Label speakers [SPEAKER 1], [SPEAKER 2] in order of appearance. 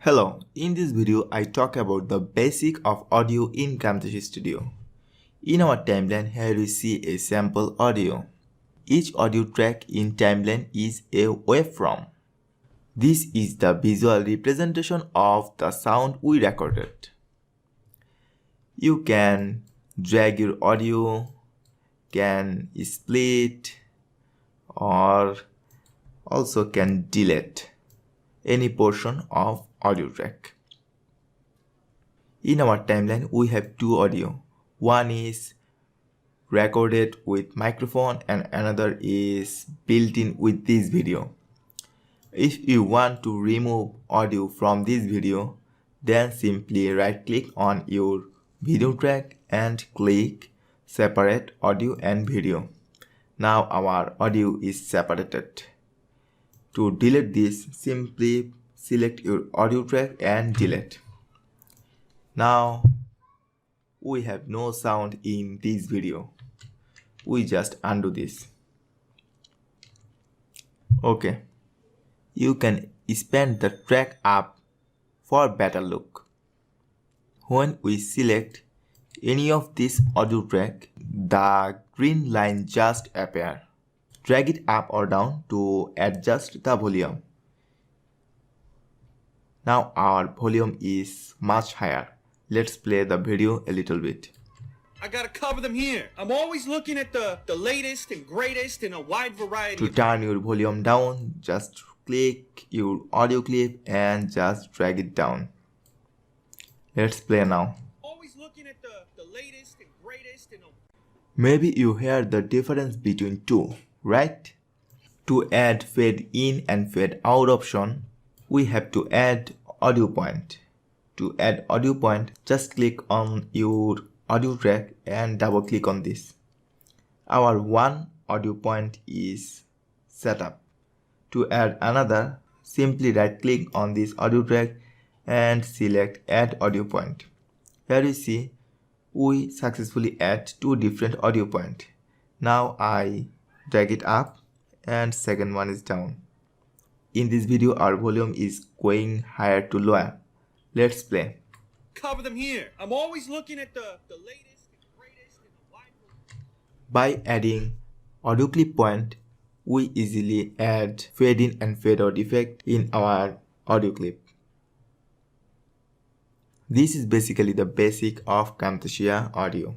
[SPEAKER 1] Hello, in this video I talk about the basic of audio in Camtasia Studio. In our timeline here we see a sample audio. Each audio track in timeline is a waveform. This is the visual representation of the sound we recorded. You can drag your audio, can split, or also can delete any portion of audio track. In our timeline we have two audio. One is recorded with microphone and another is built in with this video. If you want to remove audio from this video, then simply right click on your video track and click separate audio and video. Now our audio is separated. To delete this, simply select your audio track and delete. Now we have no sound in this video. We just undo this. Okay. You can expand the track up for better look. When we select any of this audio track, the green line just appears. Drag it up or down to adjust the volume. Now our volume is much higher. Let's play the video a little bit.
[SPEAKER 2] I gotta cover them here. I'm always looking at the latest and greatest in a wide variety.
[SPEAKER 1] To turn your volume down, just click your audio clip and just drag it down. Let's play now.
[SPEAKER 2] Always looking at the latest and greatest in a...
[SPEAKER 1] Maybe you hear the difference between two, right? To add fade in and fade out option, we have to add audio point. To add audio point, just click on your audio track and double click on this. Our one audio point is set up. To add another, simply right click on this audio track and select add audio point. Here you see we successfully add two different audio points. Now I drag it up and second one is down. In this video our volume is going higher to lower. Let's play.
[SPEAKER 2] Cover them here. I'm always looking at the latest and greatest in a wide variety.
[SPEAKER 1] By adding audio clip point, we easily add fade in and fade out effect in our audio clip. This is basically the basic of Camtasia audio.